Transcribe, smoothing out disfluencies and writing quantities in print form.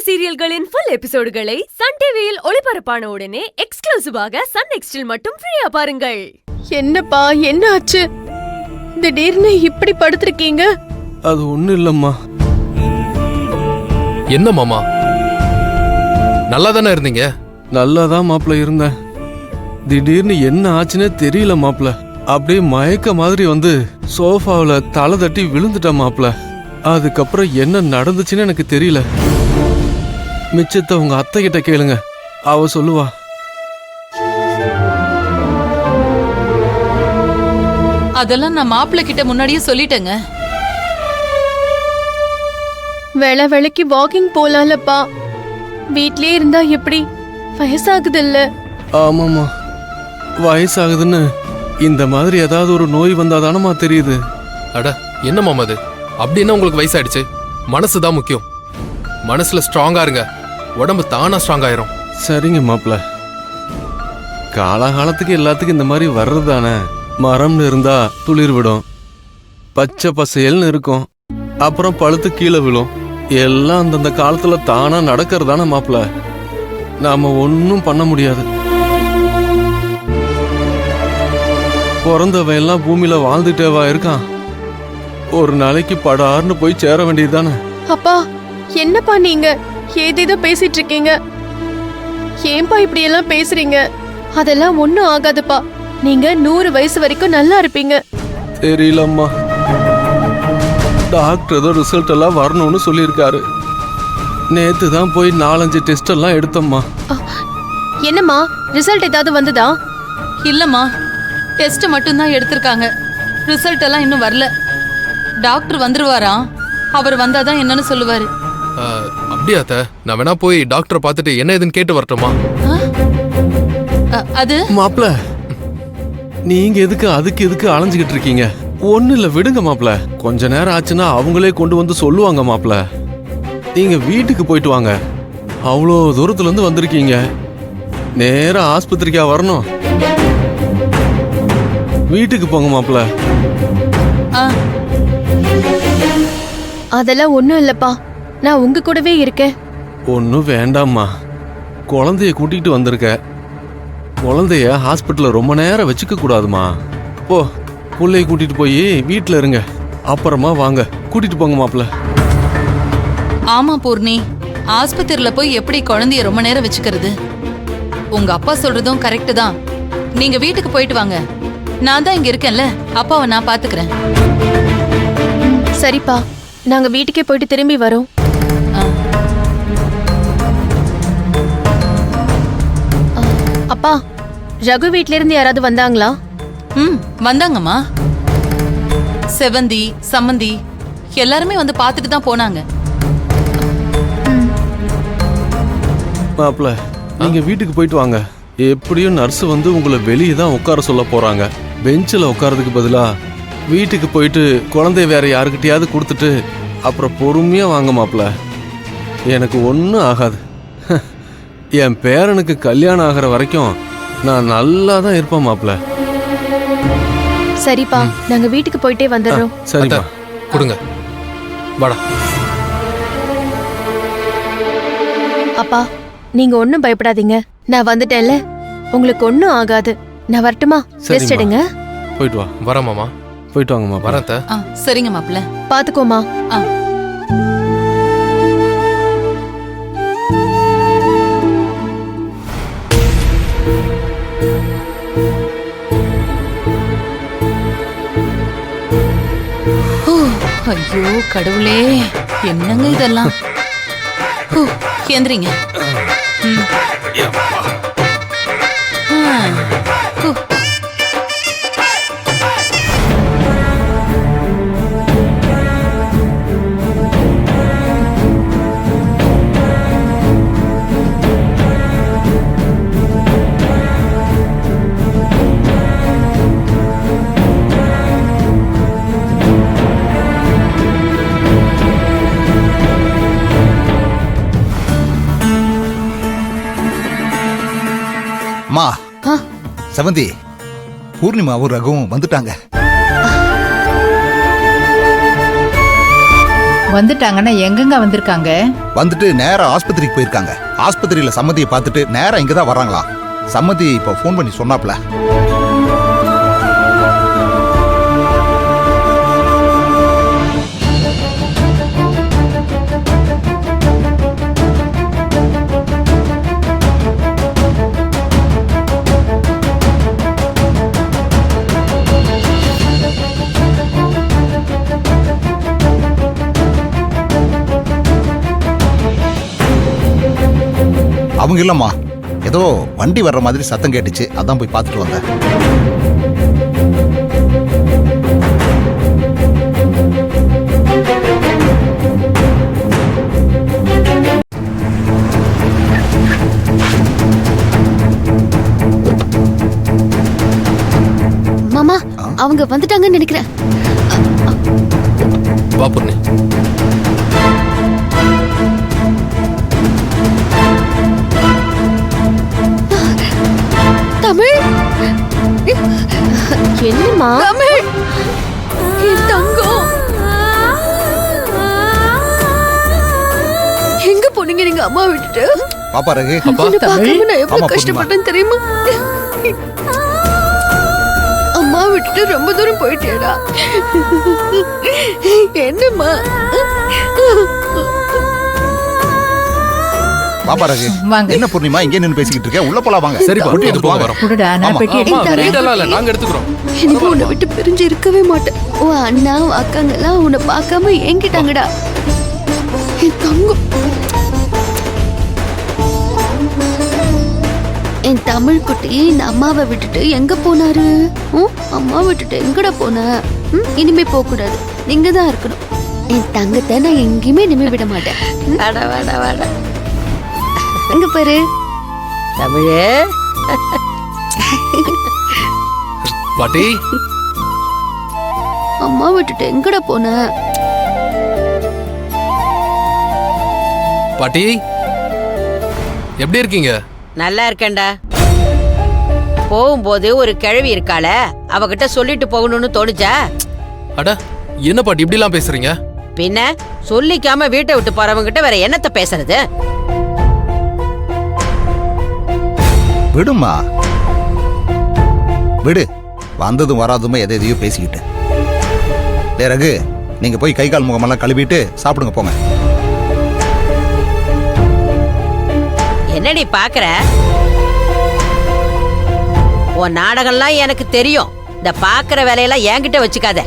சீரியல்களின் full எபிசோடுகளை Sun டிவியில் ஒளிபரப்பான உடனே எக்ஸ்க்ளூசிவாக சன் நெக்ஸ்டில் மட்டும் ஃப்ரீயா பாருங்கள். என்னப்பா, என்ன ஆச்சு? திடீர்னு இப்படி படுத்திருக்கீங்க? அது ஒண்ணு இல்லம்மா. என்ன மாமா, நல்லா தானே இருந்தீங்க? நல்லாதான் மாப்பிள்ள இருந்தேன். திடீர்னு என்ன ஆச்சுன்னே தெரியல மாப்பிள்ள. அப்படியே மயக்க மாதிரி வந்து சோஃபாவில் தலை தட்டி விழுந்துட்டேன் மாப்பிள்ள. அதுக்கப்புறம் என்ன நடந்துச்சுன்னு எனக்கு தெரியல. மிச்சத்தை உங்க அத்தை கிட்ட கேளுங்க, அவ சொல்லுவா. அதெல்லாம் நான் மாப்பிள்ள கிட்ட முன்னாடியே சொல்லிட்டேங்க. வேளைக்கு வாக்கிங் போலாம்லப்பா. வீட்லயே இருந்தா எப்படி? வயசாகுது இல்ல? ஆமாம்மா, வயசாகுதுன்னு இந்த மாதிரி ஏதாவது ஒரு நோய் வந்தாதானமா தெரியுது. அட என்ன மாமா அது? அப்படி என்ன உங்களுக்கு வயசாயிடுச்சு? மனசு தான் முக்கியம். மனசுல ஸ்ட்ராங்கா இருங்க, உடம்பு தானா ஸ்ட்ராங் ஆயிரும். சரிங்க மாப்பிள்ள. காலகாலத்துக்கு எல்லாத்துக்கும் இந்த மாதிரி வர்றதுதானே. மரம்னு இருந்தா துளிர் விடும், பச்சை பசையல்னு இருக்கும், அப்புறம் பழுத்து கீழே விழும். எல்லாம் அந்தந்த காலத்துல தானா நடக்கிறதானே மாப்பிள்ள. நாம ஒன்னும் பண்ண முடியாது. பிறந்தவன் எல்லாம் பூமியில வாழ்ந்துட்டேவா இருக்கான். ஒரு நாளைக்கு படார்னு போய் சேர வேண்டியதுதானே. அப்பா, என்னப்பா நீங்க ஏதேதோ பேசிட்டு இருக்கீங்க? ஏன்பா இப்படி எல்லாம் பேசுறீங்க? அதெல்லாம் ஒண்ணும் ஆகாதுப்பா. நீங்க 100 வயசு வரைக்கும் நல்லா இருப்பீங்க. தெரியலம்மா, டாக்டர் ஏதோ ரிசல்ட் எல்லாம் வரணும்னு சொல்லியிருக்காரு. நேத்து தான் போய் 4-5 டெஸ்ட் எல்லாம் எடுத்தோம்மா. என்னம்மா, ரிசல்ட் ஏதாவது வந்ததா? இல்லம்மா, டெஸ்ட் மட்டும்தான் எடுத்திருக்காங்க. ரிசல்ட் எல்லாம் இன்னும் வரல. டாக்டர் வந்துருவாராம். அவர் வந்தாதான் என்னன்னு சொல்லுவாரு. அப்படியா அத்தை? நான் வேணா போய் டாக்டரை பார்த்துட்டு என்ன ஏதுன்னு கேட்டு வரட்டுமா? அது மாப்பிள்ள, நீங்க அதுக்கு எதுக்கு அலைஞ்சுகிட்டு இருக்கீங்க? ஒண்ணு இல்ல, விடுங்க மாப்பிள்ள. கொஞ்ச நேரம் ஆச்சுன்னா அவங்களே கொண்டு வந்து சொல்லுவாங்க மாப்பிள்ள. நீங்க வீட்டுக்கு போயிட்டு வாங்க. அவ்வளோ தூரத்துல இருந்து வந்திருக்கீங்க, நேரா ஆஸ்பத்திரிக்கா வரணும்? வீட்டுக்கு போங்க மாப்பிள்ள. அதெல்லாம் ஒண்ணும் இல்லப்பா, நான் உங்க கூடவே இருக்கேன். ஒன்னும் வேண்டாம்மா, குழந்தைய கூட்டிட்டு வந்திருக்க. குழந்தைய ஹாஸ்பிட்டல்ல ரொம்ப நேரம் வச்சுக்க கூடாதுமா. போ, புள்ளைய கூட்டிட்டு போய் வீட்டுல இருங்க, அப்புறமா வாங்க. கூட்டிட்டு போங்க மாப்பிள்ள. ஆமா பூர்ணி, ஆஸ்பத்திரியில போய் எப்படி குழந்தைய ரொம்ப நேரம் வச்சுக்கிறது? உங்க அப்பா சொல்றதும் கரெக்ட் தான். நீங்க வீட்டுக்கு போயிட்டு வாங்க. நான் தான் இங்க இருக்கேன்ல, அப்பாவை நான் பாத்துக்கிறேன். சரிப்பா, நாங்க வீட்டுக்கே போயிட்டு திரும்பி வரோம். அப்பா, ரகு வீட்ல இருந்து யாராவது வந்தாங்களா? வந்தாங்கம்மா. செவந்தி, சம்மந்தி எல்லாருமே வந்து பாத்துட்டு தான் போனாங்க. மாப்பிள்ள, நீங்க வீட்டுக்கு போயிட்டு வாங்க. எப்படியும் நர்ஸ் வந்து உங்களை வெளியே தான் உட்கார சொல்ல போறாங்க. பெஞ்சில் உட்காரதுக்கு பதிலா வீட்டுக்கு போயிட்டு குழந்தைய வேற யாருக்கிட்டையாவது கொடுத்துட்டு அப்புறம் பொறுமையா வாங்க மாப்பிள்ள. எனக்கு ஒன்றும் ஆகாது. என் பேரனுக்கு கல்யாணம் ஆகிற வரைக்கும் நான் நல்லா தான் இருப்பேன் மாப்பிள்ள. சரிப்பா, நாங்க வீட்டுக்கு போயிட்டே வந்துடுறோம். சரிப்பா, கொடுங்க. வாடா. அப்பா, நீங்க ஒன்னும் பயப்படாதீங்க. நான் வந்துட்டேன்ல, உங்களுக்கு ஒன்னும் ஆகாது. நான் வரட்டுமா? ரெஸ்ட் எடுங்க. போயிட்டு வா. வர மாமா. போயிட்டு வாங்கம்மா. வரத்த. சரிங்க மாப்பிள்ள. பாத்துக்கோமா. ஐயோ கடவுளே, என்னங்க இதெல்லாம்? எந்திரிங்க. அம்மா, செவந்தி, பூர்ணிமாவும் ரகுவும் வந்துட்டாங்க. வந்துட்டாங்கன்னா எங்கெங்க வந்திருக்காங்க? வந்துட்டு நேரா ஆஸ்பத்திரிக்கு போயிருக்காங்க. ஆஸ்பத்திரியில சம்மதியை பார்த்துட்டு நேரா இங்க தான் வர்றாங்களா. சம்மதி இப்போ ஃபோன் பண்ணி சொன்னாப்ல. அவங்க இல்லம்மா, ஏதோ வண்டி வர்ற மாதிரி சத்தம் கேட்டுச்சு, அதான் போய் பார்த்துட்டு வந்தேன். மாமா அவங்க வந்துட்டாங்கன்னு நினைக்கிறேன். வா பூர்ணி. தமிழ் என்னம்மா? தமிழ் என் தங்கம் எங்க போனீங்க நீங்க அம்மா விட்டுட்டு? பாப்பா ரகு, அப்பா என்ன பார்க்காம நான் ஆமா, எவ்வளவு போதுமா. கஷ்டப்பட்டேன்னு தெரியுமா? அம்மா விட்டுட்டு ரொம்ப தூரம் போயிட்டேடா. என்னம்மா? பாப்பா ரகு, வாங்க. என்ன பூர்ணிமா இங்கே நின்று பேசிக்கிட்டு இருக்க? உள்ள போலாம் வாங்க. சரிப்பா, குட்டி எடுத்து போங்க, வாங்க. வரோம். குடுடா, நான் ஆமா. பெட்டி ஆமா, எடுத்து வரேன். வீட்டெல்லாம் இல்ல, நாங்க எடுத்துக்கிறோம். இனிமே உன்னை விட்டு பிரிஞ்சு இருக்கவே மாட்டேன். உன் அண்ணா உன் அக்காங்க எல்லாம் உன்னை பார்க்காம ஏங்கிட்டாங்கடா. என் தங்கம், என் தமிழ் குட்டி இந்த அம்மாவை விட்டுட்டு எங்க போனாரு? அம்மா விட்டுட்டு எங்கடா போன? இனிமே போக கூடாது, நீங்க தான் இருக்கணும். என் தங்கத்தை நான் எங்கேயுமே இனிமே விட மாட்டேன். வாடா வாடா வாடா, அங்க பாரு தமிழே. பாட்டி, அம்மா விட்டுட்டு எங்கடா போன? பாட்டி எப்படி இருக்கீங்க? நல்லா இருக்கேன்டா. போகும்போது ஒரு கிழவி இருக்காள, அவகிட்ட சொல்லிட்டு போகணும்னு தோணுச்சா? அட என்ன பாட்டி இப்படிலாம் பேசுறீங்க? பின்ன சொல்லிக்காம வீட்டை விட்டு போறவங்கிட்ட வேற என்னத்த பேசுறது? விடுமா, விடு. வந்ததும் வராதுமே எதையோ பேசிக்கிட்டு. டேய் ரகு, நீங்க போய் கை கால் முகமெல்லாம் கழுவிட்டு சாப்பிடுங்க போங்க. என்னடி பாக்குற? உன் நாடகம்லாம் எனக்கு தெரியும். இந்த பாக்குற வேலையெல்லாம் என்கிட்ட வச்சுக்காத.